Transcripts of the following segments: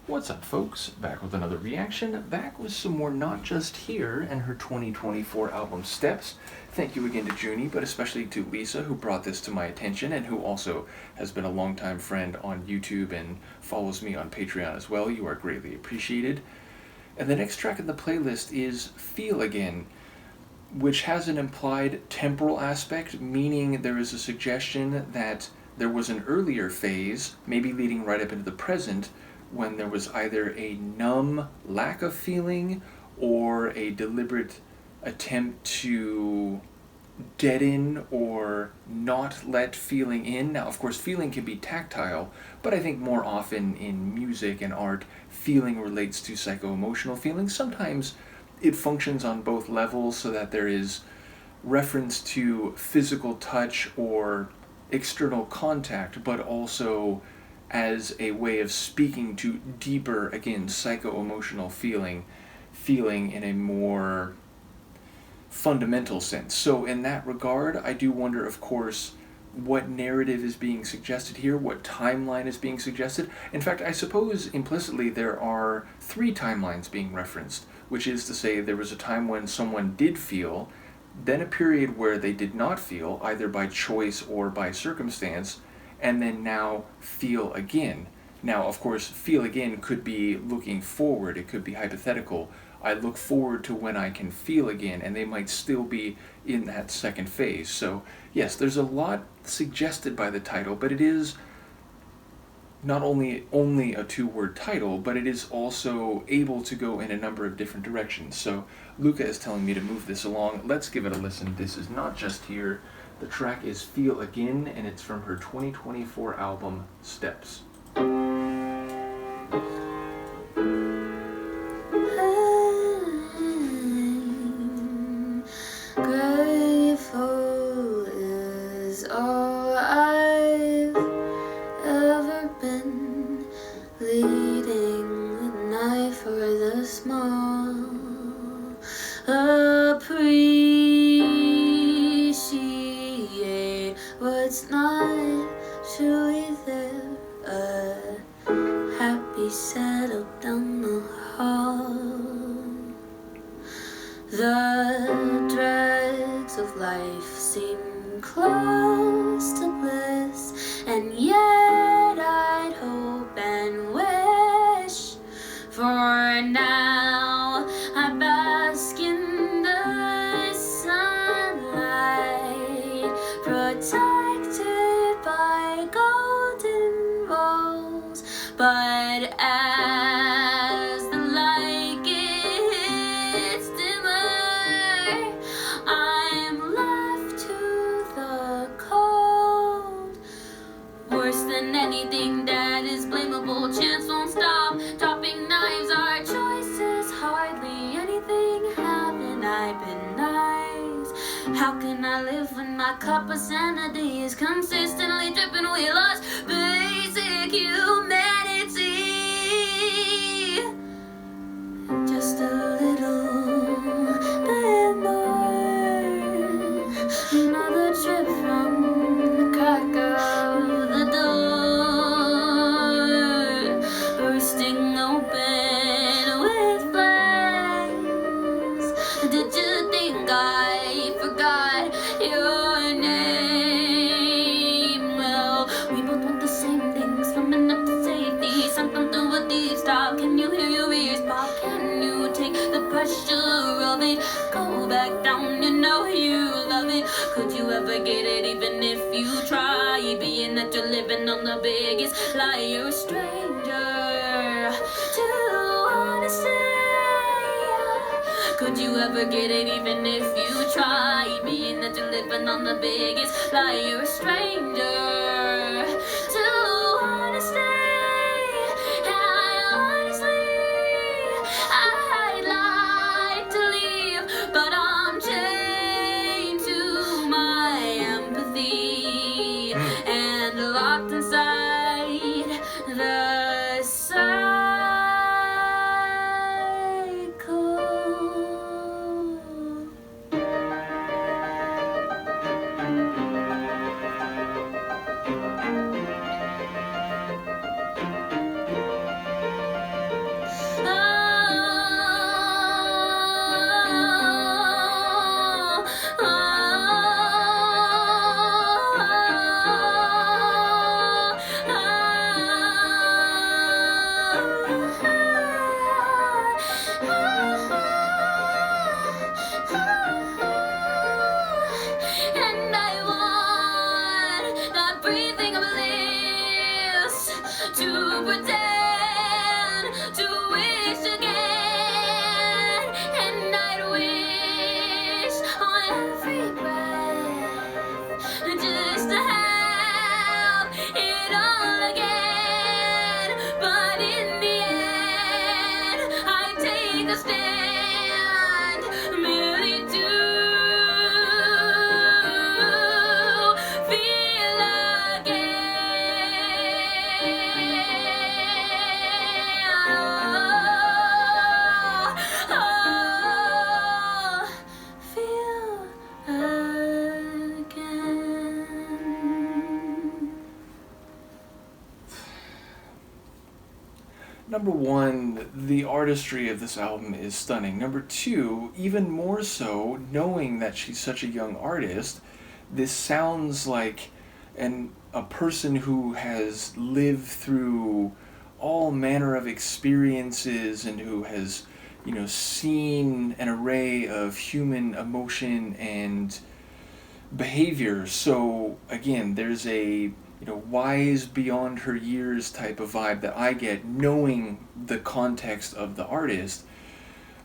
What's up, folks? Back with another reaction, back with some more Not Just Here and her 2024 album Steps. Thank you again to Junie, but especially to Lisa, who brought this to my attention and who also has been a longtime friend on YouTube and follows me on Patreon as well. You are greatly appreciated. And the next track in the playlist is Feel Again, which has an implied temporal aspect, meaning there is a suggestion that there was an earlier phase, maybe leading right up into the present, when there was either a numb lack of feeling or a deliberate attempt to deaden or not let feeling in. Now, of course, feeling can be tactile, but I think more often in music and art, feeling relates to psycho-emotional feelings. Sometimes it functions on both levels so that there is reference to physical touch or external contact, but also as a way of speaking to deeper, again, psycho-emotional feeling in a more fundamental sense. So in that regard, I do wonder, of course, what narrative is being suggested here, what timeline is being suggested. In fact, I suppose implicitly there are three timelines being referenced, which is to say there was a time when someone did feel, then a period where they did not feel, either by choice or by circumstance, and then now feel again. Now, of course, feel again could be looking forward, it could be hypothetical. I look forward to when I can feel again, and they might still be in that second phase. So, yes, there's a lot suggested by the title, but it is not only a two-word title, but it is also able to go in a number of different directions. So, Luca is telling me to move this along. Let's give it a listen. This is Not Just Here. The track is Feel Again, and it's from her 2024 album, Steps. Grateful is all I've ever been, leading the night for the small. Appreciate what's not truly there. A happy settled down the hall. The dregs of life seem close to bliss, and yet I'd hope and wish. For now I bask in the sunlight, protected by golden walls. But as the light gets dimmer, I'm left to the cold. Worse than anything that is blamable, chance won't stop dropping knives. Our choices hardly anything. Haven't I been nice? How can I live when my cup of sanity is consistently dripping? We lost basic humanity. Just a little bit more. Another trip from the crack of the door, bursting open with flames. Did you think I forgot your name? Well, we both want the same things, swimming up to safety. Something through a deep stop. Can you hear your ears pop? Can you take the pressure of it? Go back down, you know you love it. Could you ever get it even if you try? Being that you're living on the biggest lie. You're a stranger to honesty. Could you ever get it even if you try? Being that you're living on the biggest lie. You're a stranger to honesty. And honestly, I'd like to leave, but I'm chained to my empathy and locked inside the cycle. a stand, merely to feel Number one, the artistry of this album is stunning. Number two, even more so, knowing that she's such a young artist, this sounds like a person who has lived through all manner of experiences and who has, seen an array of human emotion and behavior. So again, there's a wise beyond her years type of vibe that I get knowing the context of the artist.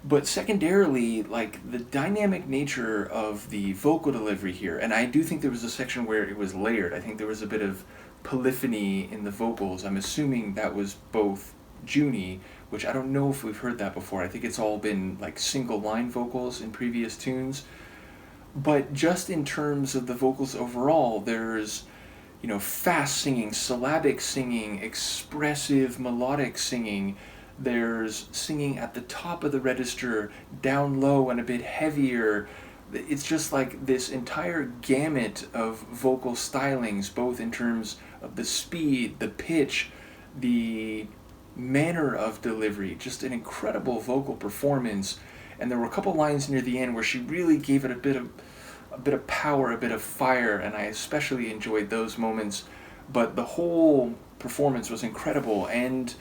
But secondarily, like the dynamic nature of the vocal delivery here, and I do think there was a section where it was layered. I think there was a bit of polyphony in the vocals. I'm assuming that was both Junie, which I don't know if we've heard that before. I think it's all been like single line vocals in previous tunes. But just in terms of the vocals overall, there's fast singing, syllabic singing, expressive melodic singing. There's singing at the top of the register, down low and a bit heavier. It's just like this entire gamut of vocal stylings, both in terms of the speed, the pitch, the manner of delivery. Just an incredible vocal performance. And there were a couple lines near the end where she really gave it a bit of power, a bit of fire, and I especially enjoyed those moments. But the whole performance was incredible, and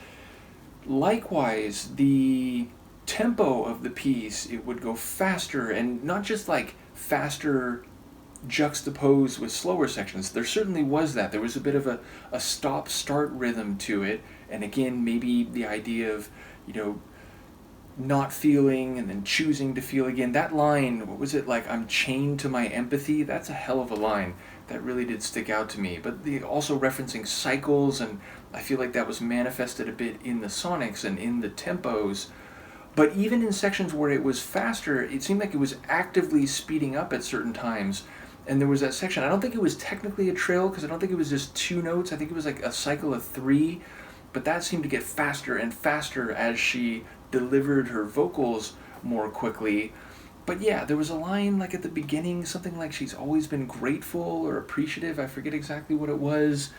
likewise, the tempo of the piece, it would go faster, and not just like faster juxtaposed with slower sections. There certainly was that. There was a bit of a stop-start rhythm to it, and again, maybe the idea of, not feeling and then choosing to feel again. That line, what was it, like, I'm chained to my empathy? That's a hell of a line. That really did stick out to me. But also referencing cycles, and I feel like that was manifested a bit in the sonics and in the tempos. But even in sections where it was faster, it seemed like it was actively speeding up at certain times. And there was that section, I don't think it was technically a trill, because I don't think it was just 2 notes. I think it was like a cycle of 3. But that seemed to get faster and faster as she delivered her vocals more quickly. But yeah, there was a line like at the beginning, something like she's always been grateful or appreciative. I forget exactly what it was.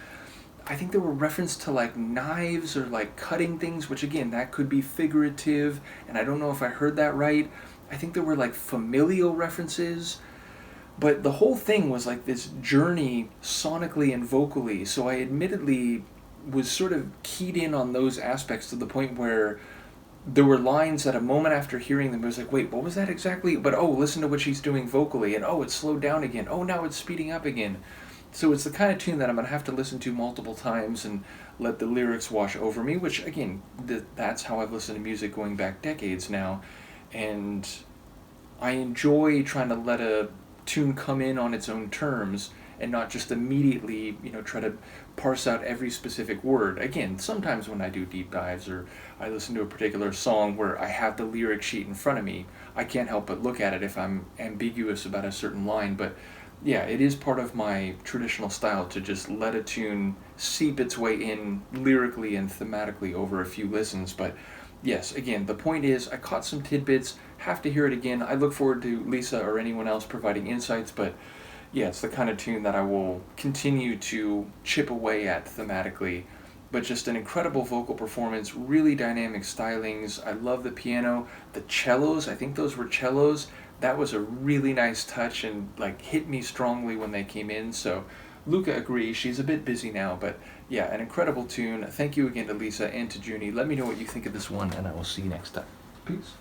I think there were reference to like knives or like cutting things, which again, that could be figurative, and I don't know if I heard that right. I think there were like familial references. But the whole thing was like this journey sonically and vocally, so I admittedly was sort of keyed in on those aspects to the point where there were lines that a moment after hearing them, I was like, wait, what was that exactly? But oh, listen to what she's doing vocally, and oh, it's slowed down again. Oh, now it's speeding up again. So it's the kind of tune that I'm going to have to listen to multiple times and let the lyrics wash over me, which, again, that's how I've listened to music going back decades now. And I enjoy trying to let a tune come in on its own terms and not just immediately, try to parse out every specific word. Again, sometimes when I do deep dives or I listen to a particular song where I have the lyric sheet in front of me, I can't help but look at it if I'm ambiguous about a certain line. But yeah, it is part of my traditional style to just let a tune seep its way in lyrically and thematically over a few listens. But yes, again, the point is I caught some tidbits, have to hear it again. I look forward to Lisa or anyone else providing insights, but yeah, it's the kind of tune that I will continue to chip away at thematically. But just an incredible vocal performance, really dynamic stylings. I love the piano, the cellos, I think those were cellos. That was a really nice touch and like hit me strongly when they came in. So Luca agrees, she's a bit busy now, but yeah, an incredible tune. Thank you again to Lisa and to Junie. Let me know what you think of this one, and I will see you next time. Peace.